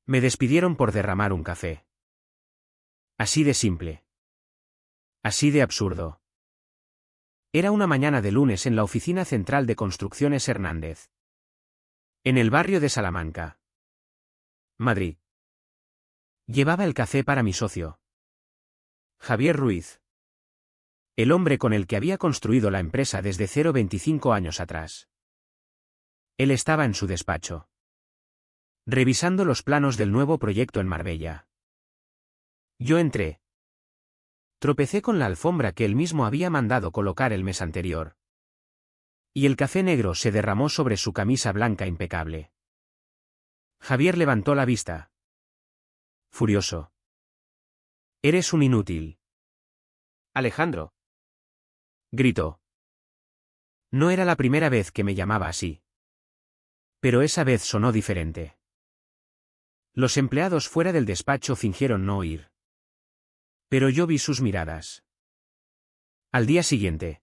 Me despidieron por derramar un café. Así de simple. Así de absurdo. Era una mañana de lunes en la oficina central de Construcciones Hernández. En el barrio de Salamanca, Madrid. Llevaba el café para mi socio, Javier Ruiz. El hombre con el que había construido la empresa desde cero 25 años atrás. Él estaba en su despacho, revisando los planos del nuevo proyecto en Marbella. Yo entré. Tropecé con la alfombra que él mismo había mandado colocar el mes anterior. Y el café negro se derramó sobre su camisa blanca impecable. Javier levantó la vista. Furioso. Eres un inútil. Alejandro. Gritó. No era la primera vez que me llamaba así. Pero esa vez sonó diferente. Los empleados fuera del despacho fingieron no oír. Pero yo vi sus miradas. Al día siguiente,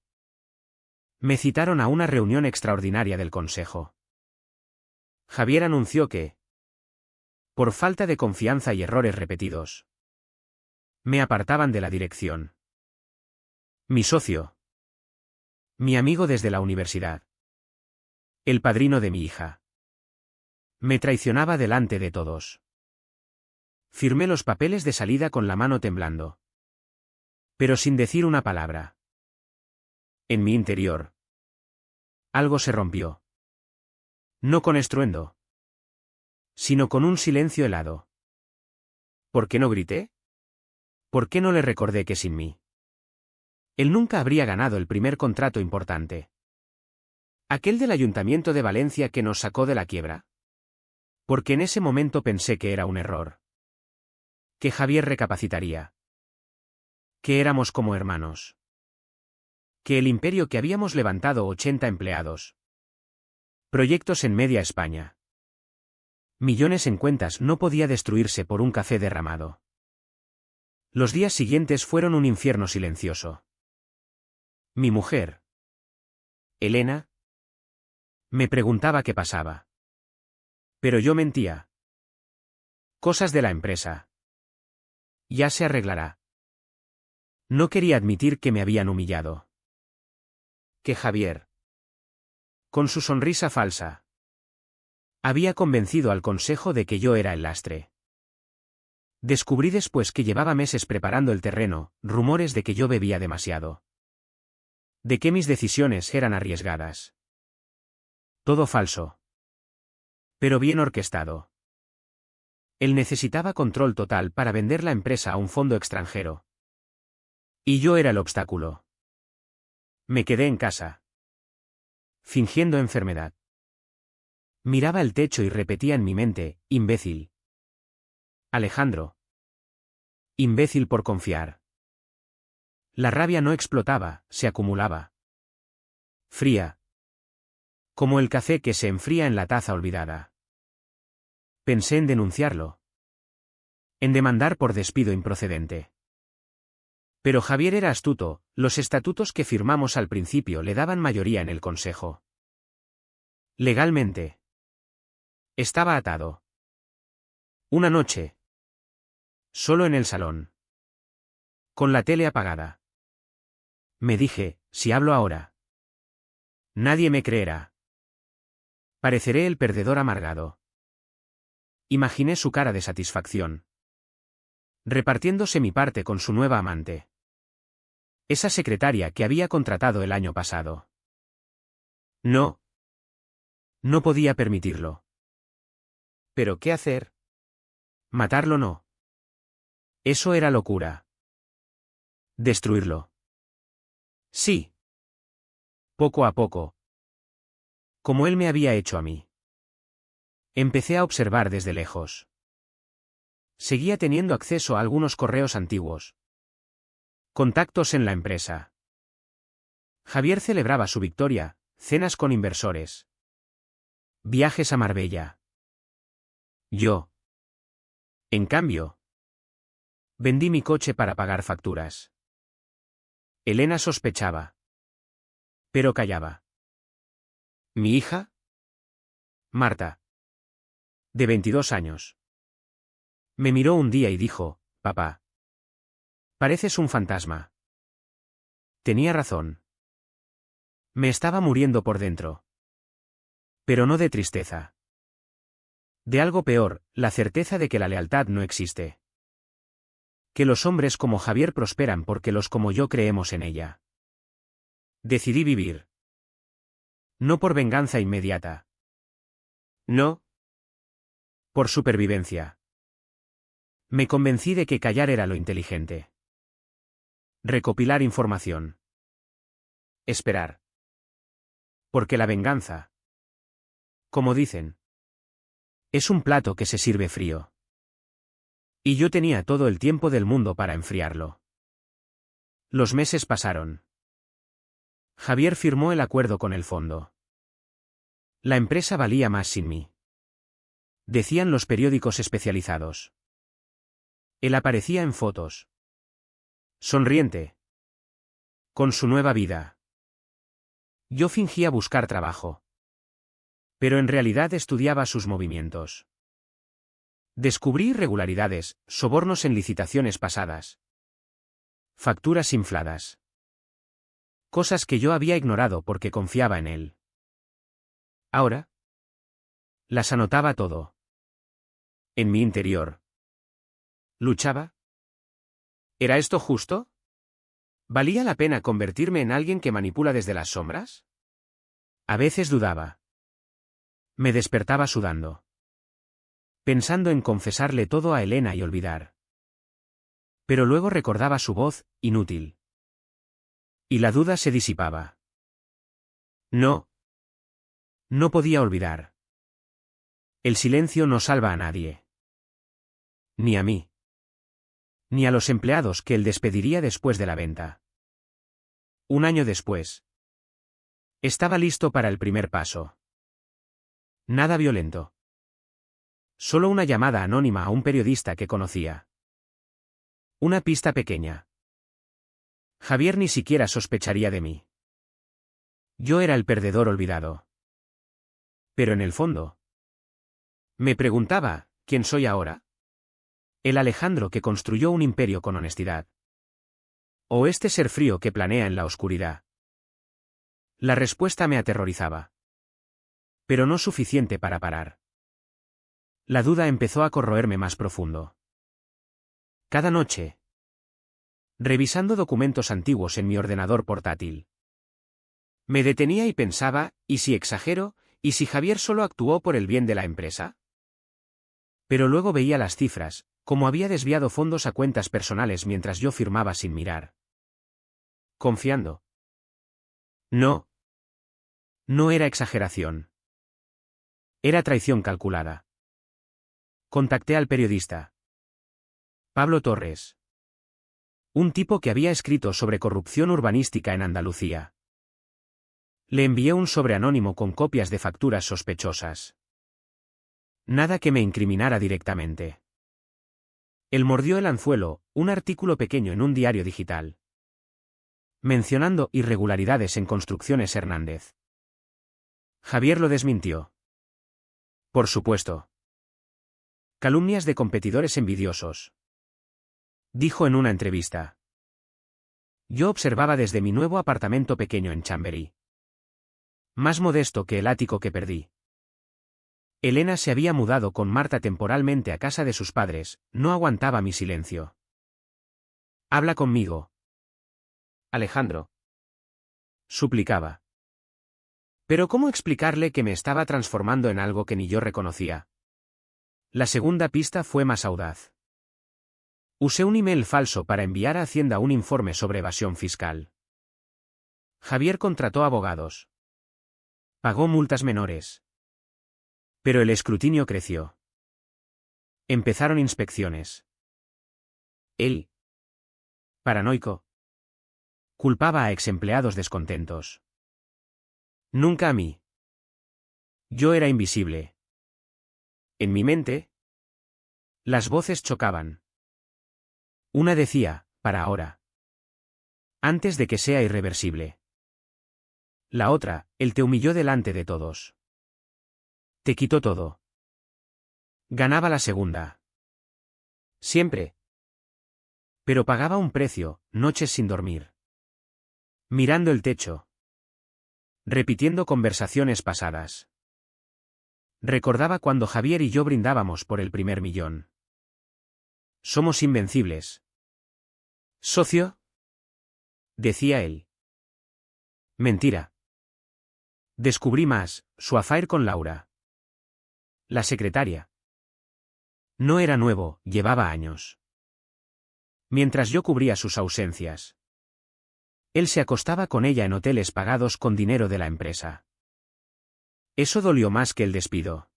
me citaron a una reunión extraordinaria del consejo. Javier anunció que, por falta de confianza y errores repetidos, me apartaban de la dirección. Mi socio. Mi amigo desde la universidad. El padrino de mi hija. Me traicionaba delante de todos. Firmé los papeles de salida con la mano temblando. Pero sin decir una palabra. En mi interior, algo se rompió. No con estruendo, sino con un silencio helado. ¿Por qué no grité? ¿Por qué no le recordé que sin mí él nunca habría ganado el primer contrato importante? Aquel del Ayuntamiento de Valencia que nos sacó de la quiebra. Porque en ese momento pensé que era un error. Que Javier recapacitaría. Que éramos como hermanos. Que el imperio que habíamos levantado 80 empleados. Proyectos en media España. Millones en cuentas no podía destruirse por un café derramado. Los días siguientes fueron un infierno silencioso. Mi mujer, Elena, me preguntaba qué pasaba. Pero yo mentía. Cosas de la empresa. Ya se arreglará. No quería admitir que me habían humillado. Que Javier, con su sonrisa falsa, había convencido al consejo de que yo era el lastre. Descubrí después que llevaba meses preparando el terreno, rumores de que yo bebía demasiado. De que mis decisiones eran arriesgadas. Todo falso. Pero bien orquestado. Él necesitaba control total para vender la empresa a un fondo extranjero. Y yo era el obstáculo. Me quedé en casa, fingiendo enfermedad. Miraba el techo y repetía en mi mente, imbécil. Alejandro. Imbécil por confiar. La rabia no explotaba, se acumulaba. Fría. Como el café que se enfría en la taza olvidada. Pensé en denunciarlo. En demandar por despido improcedente. Pero Javier era astuto, los estatutos que firmamos al principio le daban mayoría en el consejo. Legalmente. Estaba atado. Una noche. Solo en el salón. Con la tele apagada. Me dije, si hablo ahora, nadie me creerá. Pareceré el perdedor amargado. Imaginé su cara de satisfacción. Repartiéndose mi parte con su nueva amante. Esa secretaria que había contratado el año pasado. No. No podía permitirlo. ¿Pero qué hacer? Matarlo no. Eso era locura. Destruirlo. Sí. Poco a poco. Como él me había hecho a mí. Empecé a observar desde lejos. Seguía teniendo acceso a algunos correos antiguos. Contactos en la empresa. Javier celebraba su victoria, cenas con inversores. Viajes a Marbella. Yo. En cambio, vendí mi coche para pagar facturas. Elena sospechaba. Pero callaba. ¿Mi hija? Marta. De 22 años. Me miró un día y dijo, papá. Pareces un fantasma. Tenía razón. Me estaba muriendo por dentro. Pero no de tristeza. De algo peor, la certeza de que la lealtad no existe. Que los hombres como Javier prosperan porque los como yo creemos en ella. Decidí vivir. No por venganza inmediata. No. Por supervivencia. Me convencí de que callar era lo inteligente. Recopilar información. Esperar. Porque la venganza, como dicen, es un plato que se sirve frío. Y yo tenía todo el tiempo del mundo para enfriarlo. Los meses pasaron. Javier firmó el acuerdo con el fondo. La empresa valía más sin mí. Decían los periódicos especializados. Él aparecía en fotos. Sonriente. Con su nueva vida. Yo fingía buscar trabajo. Pero en realidad estudiaba sus movimientos. Descubrí irregularidades, sobornos en licitaciones pasadas. Facturas infladas. Cosas que yo había ignorado porque confiaba en él. Ahora. Las anotaba todo. En mi interior. ¿Luchaba? ¿Era esto justo? ¿Valía la pena convertirme en alguien que manipula desde las sombras? A veces dudaba. Me despertaba sudando. Pensando en confesarle todo a Elena y olvidar. Pero luego recordaba su voz, inútil. Y la duda se disipaba. No. No podía olvidar. El silencio no salva a nadie. Ni a mí. Ni a los empleados que él despediría después de la venta. Un año después. Estaba listo para el primer paso. Nada violento. Solo una llamada anónima a un periodista que conocía. Una pista pequeña. Javier ni siquiera sospecharía de mí. Yo era el perdedor olvidado. Pero en el fondo. Me preguntaba, ¿quién soy ahora? ¿El Alejandro que construyó un imperio con honestidad? ¿O este ser frío que planea en la oscuridad? La respuesta me aterrorizaba. Pero no suficiente para parar. La duda empezó a corroerme más profundo. Cada noche. Revisando documentos antiguos en mi ordenador portátil. Me detenía y pensaba, ¿y si exagero? ¿Y si Javier solo actuó por el bien de la empresa? Pero luego veía las cifras, como había desviado fondos a cuentas personales mientras yo firmaba sin mirar. Confiando. No. No era exageración. Era traición calculada. Contacté al periodista. Pablo Torres. Un tipo que había escrito sobre corrupción urbanística en Andalucía. Le envié un sobre anónimo con copias de facturas sospechosas. Nada que me incriminara directamente. Él mordió el anzuelo, un artículo pequeño en un diario digital. Mencionando irregularidades en Construcciones Hernández. Javier lo desmintió. Por supuesto. Calumnias de competidores envidiosos. Dijo en una entrevista. Yo observaba desde mi nuevo apartamento pequeño en Chamberí. Más modesto que el ático que perdí. Elena se había mudado con Marta temporalmente a casa de sus padres, no aguantaba mi silencio. Habla conmigo. Alejandro. Suplicaba. Pero ¿cómo explicarle que me estaba transformando en algo que ni yo reconocía? La segunda pista fue más audaz. Usé un email falso para enviar a Hacienda un informe sobre evasión fiscal. Javier contrató abogados. Pagó multas menores. Pero el escrutinio creció. Empezaron inspecciones. Él, paranoico, culpaba a exempleados descontentos. Nunca a mí. Yo era invisible. En mi mente, las voces chocaban. Una decía, para ahora. Antes de que sea irreversible. La otra, él te humilló delante de todos. Te quitó todo. Ganaba la segunda. Siempre. Pero pagaba un precio, noches sin dormir. Mirando el techo. Repitiendo conversaciones pasadas. Recordaba cuando Javier y yo brindábamos por el primer millón. Somos invencibles. ¿Socio? Decía él. Mentira. Descubrí más, su affair con Laura. La secretaria. No era nuevo, llevaba años. Mientras yo cubría sus ausencias. Él se acostaba con ella en hoteles pagados con dinero de la empresa. Eso dolió más que el despido.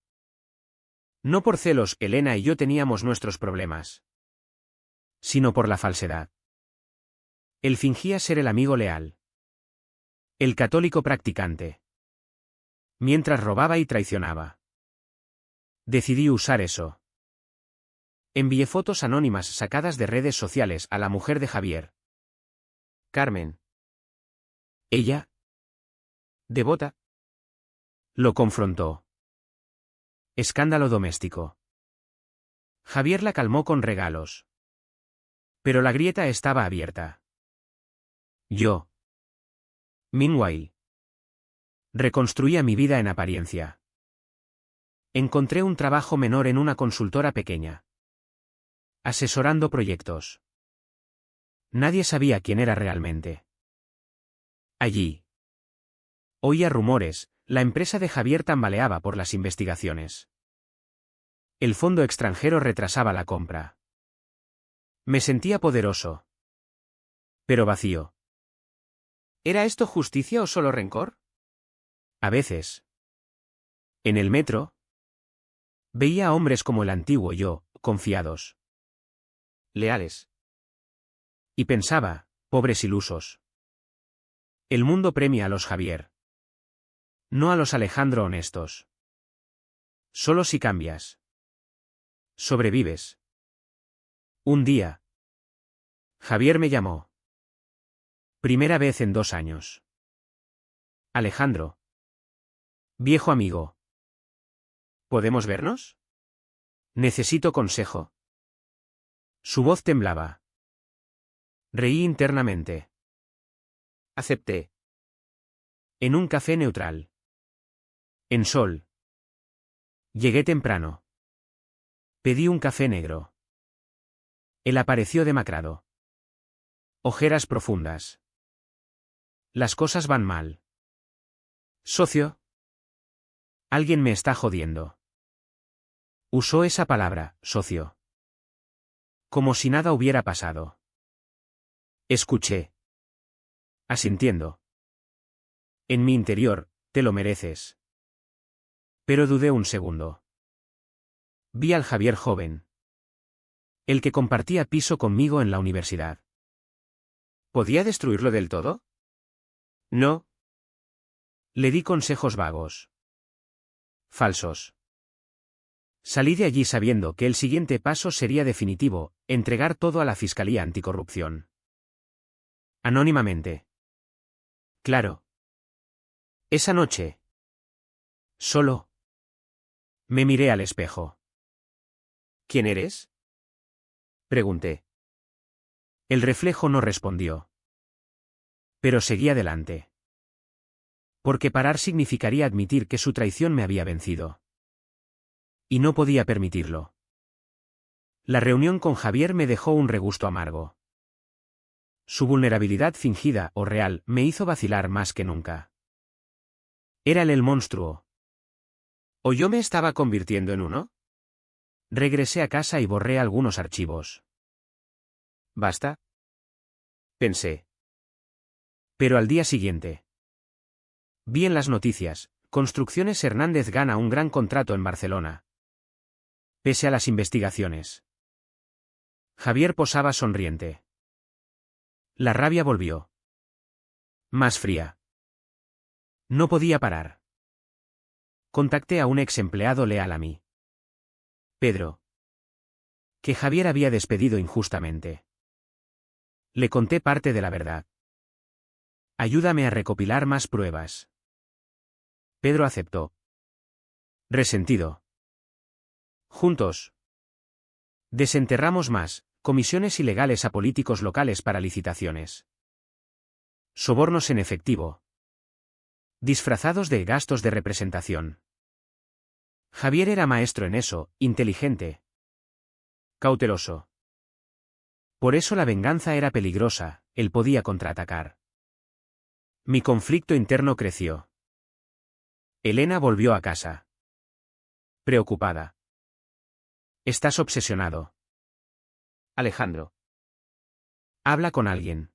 No por celos, Elena y yo teníamos nuestros problemas. Sino por la falsedad. Él fingía ser el amigo leal. El católico practicante. Mientras robaba y traicionaba. Decidí usar eso. Envié fotos anónimas sacadas de redes sociales a la mujer de Javier. Carmen. Ella. Devota. Lo confrontó. Escándalo doméstico. Javier la calmó con regalos. Pero la grieta estaba abierta. Yo. Meanwhile. Reconstruía mi vida en apariencia. Encontré un trabajo menor en una consultora pequeña. Asesorando proyectos. Nadie sabía quién era realmente. Allí. Oía rumores, la empresa de Javier tambaleaba por las investigaciones. El fondo extranjero retrasaba la compra. Me sentía poderoso. Pero vacío. ¿Era esto justicia o solo rencor? A veces. En el metro. Veía a hombres como el antiguo yo, confiados. Leales. Y pensaba, pobres ilusos. El mundo premia a los Javier. No a los Alejandro honestos. Solo si cambias. Sobrevives. Un día. Javier me llamó. Primera vez en 2 años. Alejandro. Viejo amigo. ¿Podemos vernos? Necesito consejo. Su voz temblaba. Reí internamente. Acepté. En un café neutral. En sol. Llegué temprano. Pedí un café negro. Él apareció demacrado. Ojeras profundas. Las cosas van mal. Socio. Alguien me está jodiendo. Usó esa palabra, socio. Como si nada hubiera pasado. Escuché. Asintiendo. En mi interior, te lo mereces. Pero dudé un segundo. Vi al Javier joven. El que compartía piso conmigo en la universidad. ¿Podía destruirlo del todo? No. Le di consejos vagos. Falsos. Salí de allí sabiendo que el siguiente paso sería definitivo, entregar todo a la Fiscalía Anticorrupción. Anónimamente. Claro. Esa noche. Solo. Me miré al espejo. ¿Quién eres? Pregunté. El reflejo no respondió. Pero seguí adelante. Porque parar significaría admitir que su traición me había vencido. Y no podía permitirlo. La reunión con Javier me dejó un regusto amargo. Su vulnerabilidad fingida o real me hizo vacilar más que nunca. ¿Era él el monstruo? ¿O yo me estaba convirtiendo en uno? Regresé a casa y borré algunos archivos. ¿Basta? Pensé. Pero al día siguiente. Vi en las noticias, Construcciones Hernández gana un gran contrato en Barcelona. Pese a las investigaciones. Javier posaba sonriente. La rabia volvió. Más fría. No podía parar. Contacté a un ex empleado leal a mí. Pedro. Que Javier había despedido injustamente. Le conté parte de la verdad. Ayúdame a recopilar más pruebas. Pedro aceptó. Resentido. Juntos. Desenterramos más, comisiones ilegales a políticos locales para licitaciones. Sobornos en efectivo. Disfrazados de gastos de representación. Javier era maestro en eso, inteligente. Cauteloso. Por eso la venganza era peligrosa, él podía contraatacar. Mi conflicto interno creció. Elena volvió a casa. Preocupada. Estás obsesionado. Alejandro. Habla con alguien.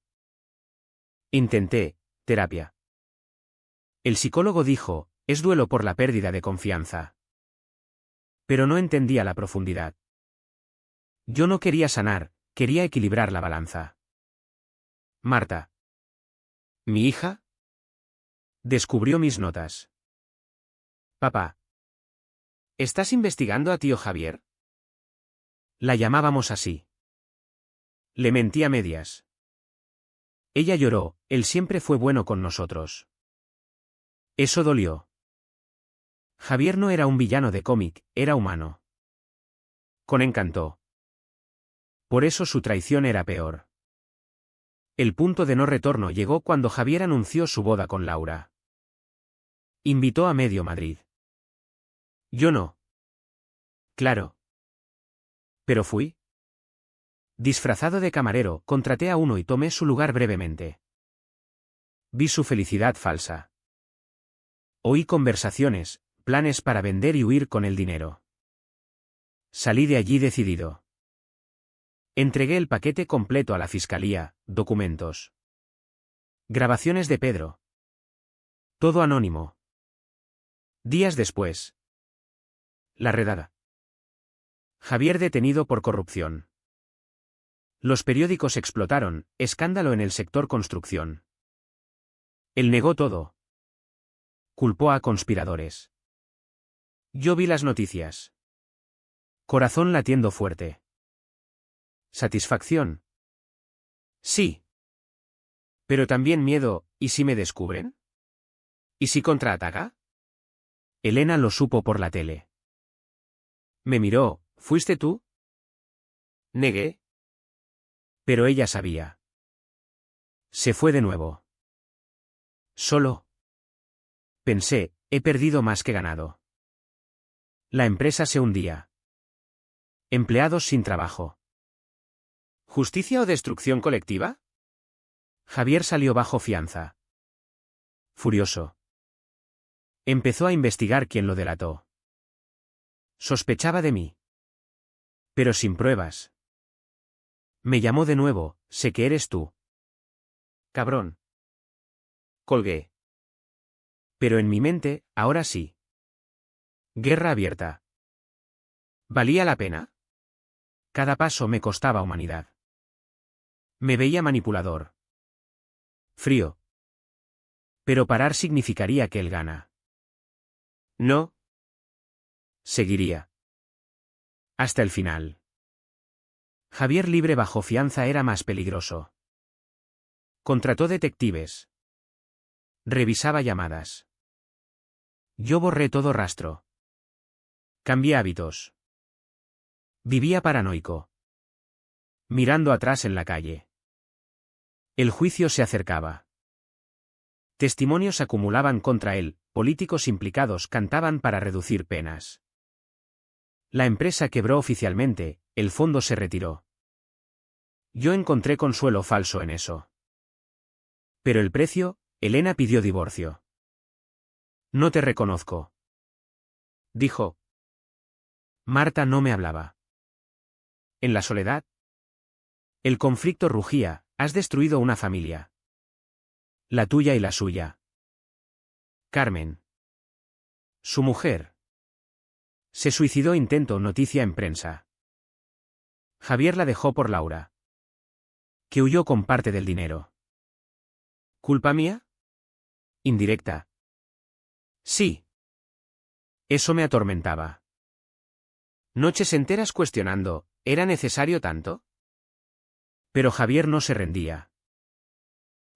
Intenté, terapia. El psicólogo dijo, es duelo por la pérdida de confianza. Pero no entendía la profundidad. Yo no quería sanar, quería equilibrar la balanza. Marta. ¿Mi hija? Descubrió mis notas. Papá. ¿Estás investigando a tío Javier? La llamábamos así. Le mentí a medias. Ella lloró, él siempre fue bueno con nosotros. Eso dolió. Javier no era un villano de cómic, era humano. Con encanto. Por eso su traición era peor. El punto de no retorno llegó cuando Javier anunció su boda con Laura. Invitó a medio Madrid. Yo no. Claro. Pero fui. Disfrazado de camarero, contraté a uno y tomé su lugar brevemente. Vi su felicidad falsa. Oí conversaciones, planes para vender y huir con el dinero. Salí de allí decidido. Entregué el paquete completo a la fiscalía, documentos. Grabaciones de Pedro. Todo anónimo. Días después. La redada. Javier detenido por corrupción. Los periódicos explotaron, escándalo en el sector construcción. Él negó todo. Culpó a conspiradores. Yo vi las noticias. Corazón latiendo fuerte. ¿Satisfacción? Sí. Pero también miedo, ¿y si me descubren? ¿Y si contraataca? Elena lo supo por la tele. Me miró, ¿fuiste tú? Negué. Pero ella sabía. Se fue de nuevo. Solo. Pensé, he perdido más que ganado. La empresa se hundía. Empleados sin trabajo. ¿Justicia o destrucción colectiva? Javier salió bajo fianza. Furioso. Empezó a investigar quién lo delató. Sospechaba de mí. Pero sin pruebas. Me llamó de nuevo, sé que eres tú. Cabrón. Colgué. Pero en mi mente, ahora sí. Guerra abierta. ¿Valía la pena? Cada paso me costaba humanidad. Me veía manipulador. Frío. Pero parar significaría que él gana. No. Seguiría. Hasta el final. Javier libre bajo fianza era más peligroso. Contrató detectives. Revisaba llamadas. Yo borré todo rastro. Cambié hábitos. Vivía paranoico. Mirando atrás en la calle. El juicio se acercaba. Testimonios acumulaban contra él, políticos implicados cantaban para reducir penas. La empresa quebró oficialmente, el fondo se retiró. Yo encontré consuelo falso en eso. Pero el precio, Elena pidió divorcio. No te reconozco. Dijo. Marta no me hablaba. En la soledad. El conflicto rugía, has destruido una familia. La tuya y la suya. Carmen. Su mujer. Se suicidó intento noticia en prensa. Javier la dejó por Laura. Que huyó con parte del dinero. ¿Culpa mía? Indirecta. Sí. Eso me atormentaba. Noches enteras cuestionando, ¿era necesario tanto? Pero Javier no se rendía.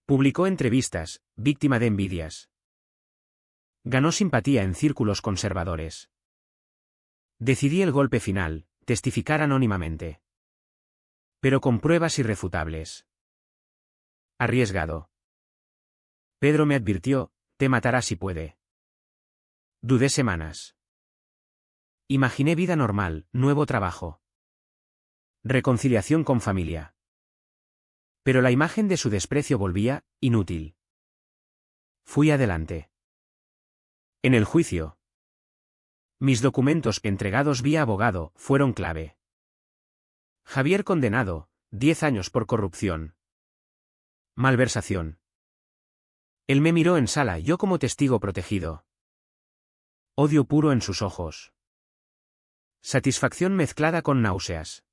Publicó entrevistas, víctima de envidias. Ganó simpatía en círculos conservadores. Decidí el golpe final, testificar anónimamente. Pero con pruebas irrefutables. Arriesgado. Pedro me advirtió, te matará si puede. Dudé semanas. Imaginé vida normal, nuevo trabajo. Reconciliación con familia. Pero la imagen de su desprecio volvía, inútil. Fui adelante. En el juicio. Mis documentos, entregados vía abogado, fueron clave. Javier condenado, 10 años por corrupción. Malversación. Él me miró en sala, yo como testigo protegido. Odio puro en sus ojos. Satisfacción mezclada con náuseas.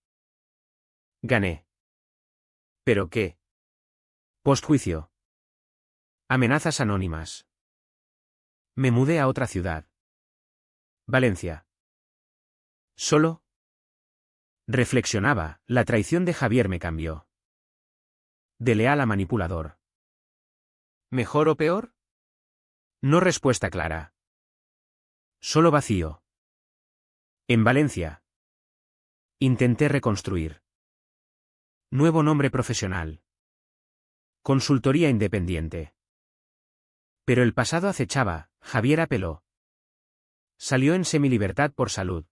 Gané. ¿Pero qué? Postjuicio. Amenazas anónimas. Me mudé a otra ciudad. Valencia. ¿Solo? Reflexionaba, la traición de Javier me cambió. De leal a manipulador. ¿Mejor o peor? No respuesta clara. Solo vacío. En Valencia. Intenté reconstruir. Nuevo nombre profesional. Consultoría independiente. Pero el pasado acechaba, Javier apeló. Salió en semilibertad por salud.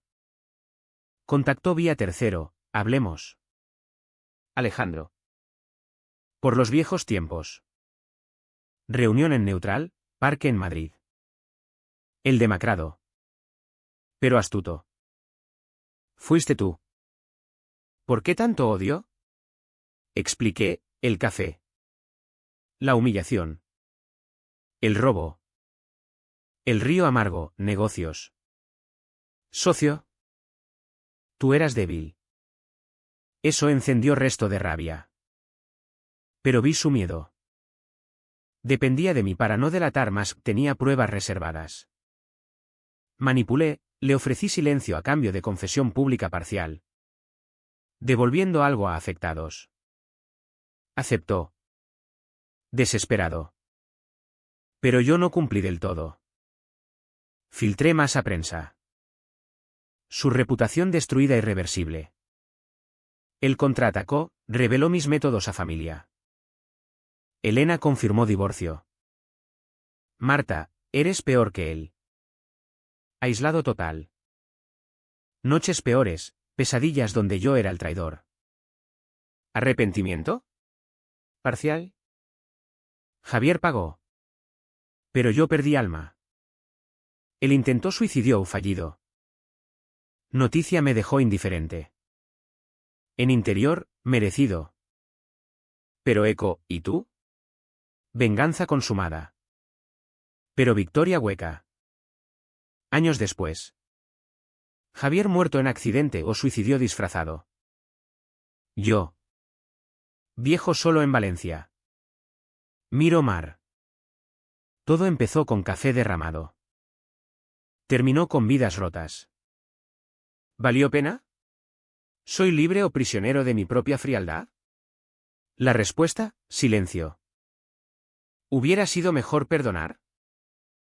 Contactó vía tercero, hablemos. Alejandro. Por los viejos tiempos. Reunión en Neutral, Parque en Madrid. El demacrado. Pero astuto. Fuiste tú. ¿Por qué tanto odio? Expliqué, el café. La humillación. El robo. El río amargo, negocios. Socio. Tú eras débil. Eso encendió resto de rabia. Pero vi su miedo. Dependía de mí para no delatar más, tenía pruebas reservadas. Manipulé, le ofrecí silencio a cambio de confesión pública parcial. Devolviendo algo a afectados. Aceptó. Desesperado. Pero yo no cumplí del todo. Filtré más a prensa. Su reputación destruida irreversible. Él contraatacó, reveló mis métodos a familia. Elena confirmó divorcio. Marta, eres peor que él. Aislado total. Noches peores, pesadillas donde yo era el traidor. ¿Arrepentimiento? ¿Parcial? Javier pagó. Pero yo perdí alma. Él intentó suicidio fallido. Noticia me dejó indiferente. En interior, merecido. Pero eco, ¿y tú? Venganza consumada. Pero victoria hueca. Años después. Javier muerto en accidente o suicidio disfrazado. Yo. Viejo solo en Valencia. Miro mar. Todo empezó con café derramado. Terminó con vidas rotas. ¿Valió pena? ¿Soy libre o prisionero de mi propia frialdad? La respuesta, silencio. ¿Hubiera sido mejor perdonar?